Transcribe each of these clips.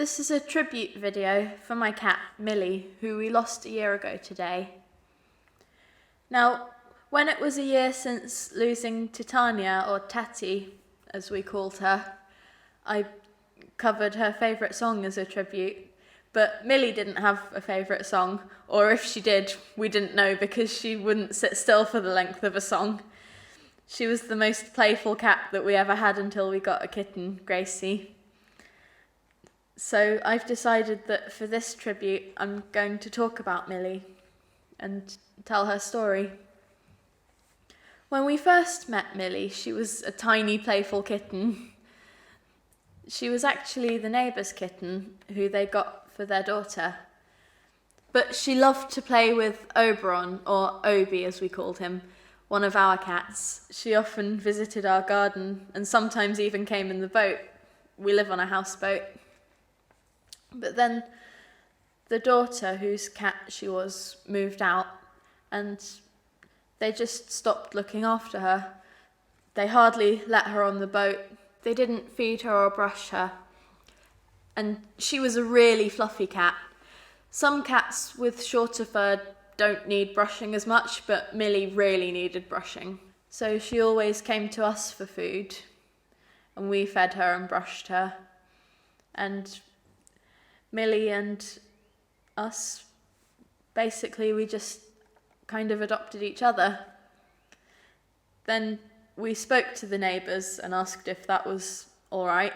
This is a tribute video for my cat, Millie, who we lost a year ago today. Now, when it was a year since losing Titania, or Tatty, as we called her, I covered her favourite song as a tribute, but Millie didn't have a favourite song, or if she did, we didn't know because she wouldn't sit still for the length of a song. She was the most playful cat that we ever had until we got a kitten, Gracie. So I've decided that for this tribute, I'm going to talk about Millie and tell her story. When we first met Millie, she was a tiny, playful kitten. She was actually the neighbours' kitten who they got for their daughter. But she loved to play with Oberon, or Obi as we called him, one of our cats. She often visited our garden and sometimes even came in the boat. We live on a houseboat. But then the daughter, whose cat she was, moved out and they just stopped looking after her. They hardly let her on the boat. They didn't feed her or brush her. And she was a really fluffy cat. Some cats with shorter fur don't need brushing as much, but Millie really needed brushing. So she always came to us for food, and we fed her and brushed her. And Millie and us, basically we just kind of adopted each other. Then we spoke to the neighbours and asked if that was all right.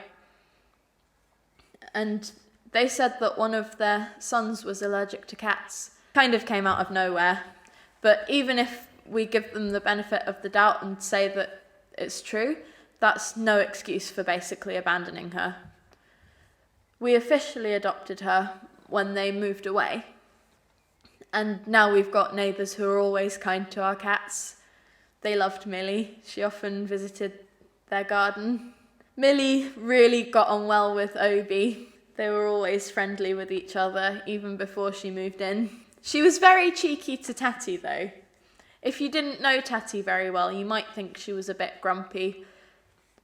And they said that one of their sons was allergic to cats. Kind of came out of nowhere. But even if we give them the benefit of the doubt and say that it's true, that's no excuse for basically abandoning her. We officially adopted her when they moved away. And now we've got neighbours who are always kind to our cats. They loved Millie. She often visited their garden. Millie really got on well with Obi. They were always friendly with each other, even before she moved in. She was very cheeky to Tatty, though. If you didn't know Tatty very well, you might think she was a bit grumpy.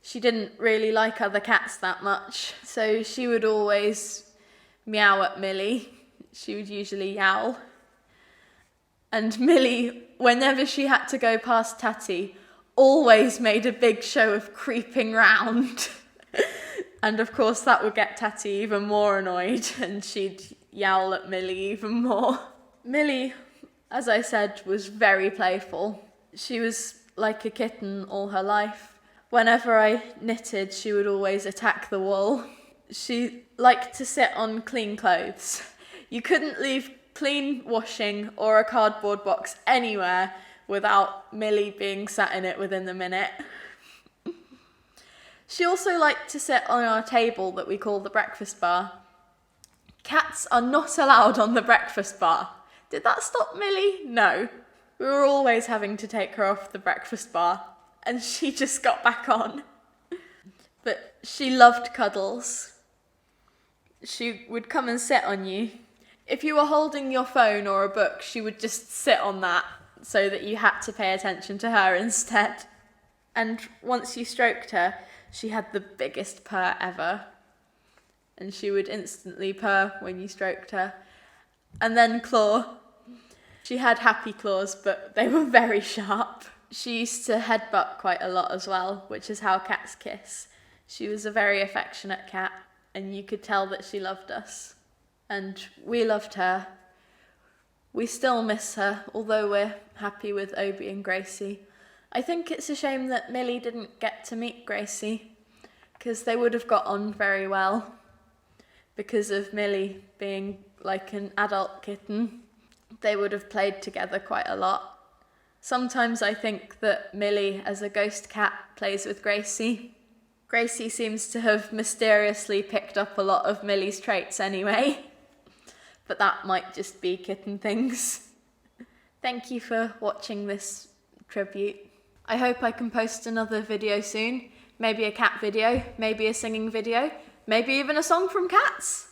She didn't really like other cats that much, so she would always meow at Millie. She would usually yowl. And Millie, whenever she had to go past Tatty, always made a big show of creeping round. And of course that would get Tatty even more annoyed, and she'd yowl at Millie even more. Millie, as I said, was very playful. She was like a kitten all her life. Whenever I knitted, she would always attack the wool. She liked to sit on clean clothes. You couldn't leave clean washing or a cardboard box anywhere without Millie being sat in it within the minute. She also liked to sit on our table that we call the breakfast bar. Cats are not allowed on the breakfast bar. Did that stop Millie? No. We were always having to take her off the breakfast bar. And she just got back on. But she loved cuddles. She would come and sit on you. If you were holding your phone or a book, she would just sit on that so that you had to pay attention to her instead. And once you stroked her, she had the biggest purr ever. And she would instantly purr when you stroked her. And then claw. She had happy claws, but they were very sharp. She used to headbutt quite a lot as well, which is how cats kiss. She was a very affectionate cat, and you could tell that she loved us. And we loved her. We still miss her, although we're happy with Obi and Gracie. I think it's a shame that Millie didn't get to meet Gracie, because they would have got on very well, because of Millie being like an adult kitten. They would have played together quite a lot. Sometimes I think that Millie, as a ghost cat, plays with Gracie. Gracie seems to have mysteriously picked up a lot of Millie's traits anyway. But that might just be kitten things. Thank you for watching this tribute. I hope I can post another video soon. Maybe a cat video, maybe a singing video, maybe even a song from Cats.